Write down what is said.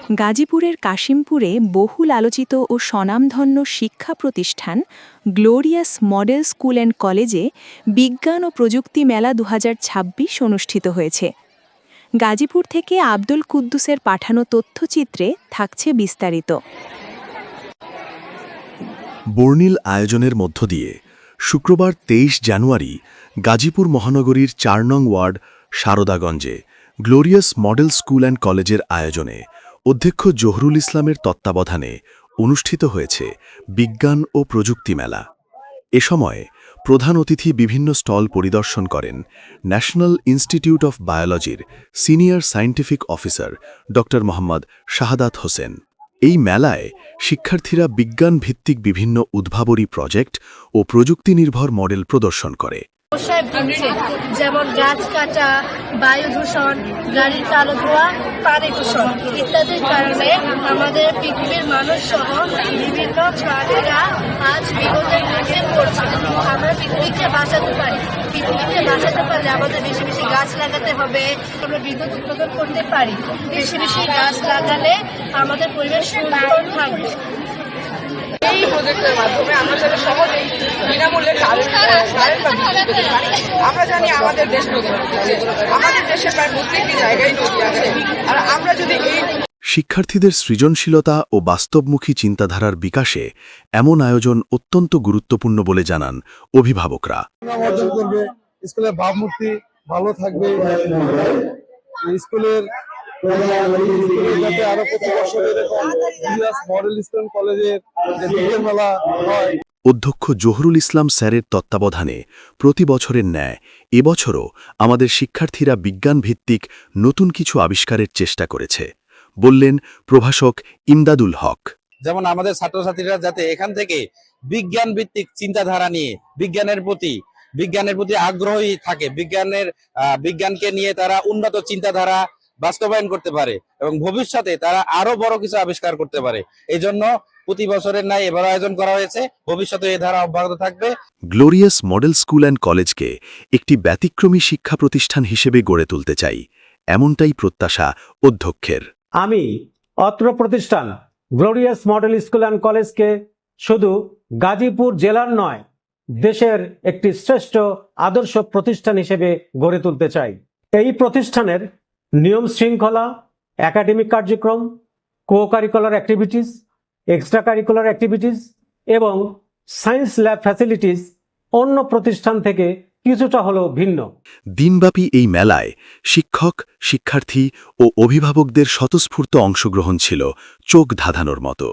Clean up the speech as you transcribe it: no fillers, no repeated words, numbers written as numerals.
গাজীপুরের কাশিমপুরে বহুল আলোচিত ও স্বনামধন্য শিক্ষা প্রতিষ্ঠান গ্লোরিয়াস মডেল স্কুল অ্যান্ড কলেজে বিজ্ঞান ও প্রযুক্তি মেলা ২০২৬ অনুষ্ঠিত হয়েছে। গাজীপুর থেকে আব্দুল কুদ্দুসের পাঠানো তথ্যচিত্রে থাকছে বিস্তারিত। বর্ণিল আয়োজনের মধ্য দিয়ে শুক্রবার ২৩ জানুয়ারি গাজীপুর মহানগরীর ৪ নং ওয়ার্ড শারদাগঞ্জে গ্লোরিয়াস মডেল স্কুল অ্যান্ড কলেজের আয়োজনে অধ্যক্ষ জহুরুল ইসলামের তত্ত্বাবধানে অনুষ্ঠিত হয়েছে বিজ্ঞান ও প্রযুক্তি মেলা। এ সময় প্রধান অতিথি বিভিন্ন স্টল পরিদর্শন করেন ন্যাশনাল ইনস্টিটিউট অফ বায়োলজির সিনিয়র সায়েন্টিফিক অফিসার ড মোহাম্মদ শাহাদাত হোসেন। এই মেলায় শিক্ষার্থীরা বিজ্ঞান ভিত্তিক বিভিন্ন উদ্ভাবনী প্রজেক্ট ও প্রযুক্তি নির্ভর মডেল প্রদর্শন করে। যেমন গাছ কাটা, বায়ু দূষণ, গাড়ির কালো ধোঁয়া, পানি দূষণ ইত্যাদির কারণে আমাদের পৃথিবীর মানুষ সহ বিভিন্ন প্রাণীরা আজ বিপদের মুখে পড়ছে। আমরা পৃথিবীকে বাঁচাতে পারলে আমাদের বেশি বেশি গাছ লাগাতে হবে। আমরা বিদ্যুৎ উৎপাদন করতে পারি, বেশি বেশি গাছ লাগালে আমাদের পরিবেশ সুন্দর থাকবে। এই প্রজেক্টের মাধ্যমে আমরা যারা সহজেই বিনামূল্যে আমরা জানি আমাদের দেশ আমাদের দেশে প্রায় প্রত্যেকটি জায়গায় নদী আছে, আর আমরা যদি শিক্ষার্থীদের সৃজনশীলতা ও বাস্তবমুখী চিন্তাধারার বিকাশে এমন আয়োজন অত্যন্ত গুরুত্বপূর্ণ বলে জানান অভিভাবকরা। অর্জন করবে, স্কুলের ভাবমূর্তি ভালো থাকবে, স্কুলের যাতে আরো প্রতি বছর এরকম মডেল স্কুল কলেজের যে বিজ্ঞান মেলা হয়। অধ্যক্ষ জহুরুল ইসলাম স্যারের তত্ত্বাবধানে প্রতি বছরের ন্যায় এবছরও আমাদের শিক্ষার্থীরা বিজ্ঞান ভিত্তিক নতুন কিছু আবিষ্কারের চেষ্টা করেছে, বললেন প্রভাষক ইমদাদুল হক। যেমন আমাদের ছাত্রছাত্রীরা যাতে এখান থেকে বিজ্ঞান ভিত্তিক চিন্তাধারা নিয়ে বিজ্ঞানের প্রতি আগ্রহী থাকে, বিজ্ঞানকে নিয়ে তারা উন্নত চিন্তাধারা বাস্তবায়ন করতে পারে এবং ভবিষ্যতে তারা আরো বড় কিছু আবিষ্কার করতে পারে। এই জন্য প্রতি বছরের ন্যায় এবার আয়োজন করা হয়েছে, ভবিষ্যতে এই ধারা অব্যাহত থাকবে। গ্লোরিয়াস মডেল স্কুল অ্যান্ড কলেজকে একটি ব্যতিক্রমী শিক্ষা প্রতিষ্ঠান হিসেবে গড়ে তুলতে চাই, এমনটাই প্রত্যাশা অধ্যক্ষের। আমি অত্র প্রতিষ্ঠান গ্লোরিয়াস মডেল স্কুল অ্যান্ড কলেজকে শুধু গাজীপুর জেলার নয়, দেশের একটি শ্রেষ্ঠ আদর্শ প্রতিষ্ঠান হিসেবে গড়ে তুলতে চাই। এই প্রতিষ্ঠানের নিয়ম শৃঙ্খলা, একাডেমিক কার্যক্রম, co curricular activities, extra curricular activities এবং সায়েন্স ল্যাব ফ্যাসিলিটিস অন্য প্রতিষ্ঠান থেকে কিছুটা হলেও ভিন্ন। দিনব্যাপী এই মেলায় শিক্ষক, শিক্ষার্থী ও অভিভাবকদের স্বতঃস্ফূর্ত অংশগ্রহণ ছিল চোখ ধাঁধানোর মতো।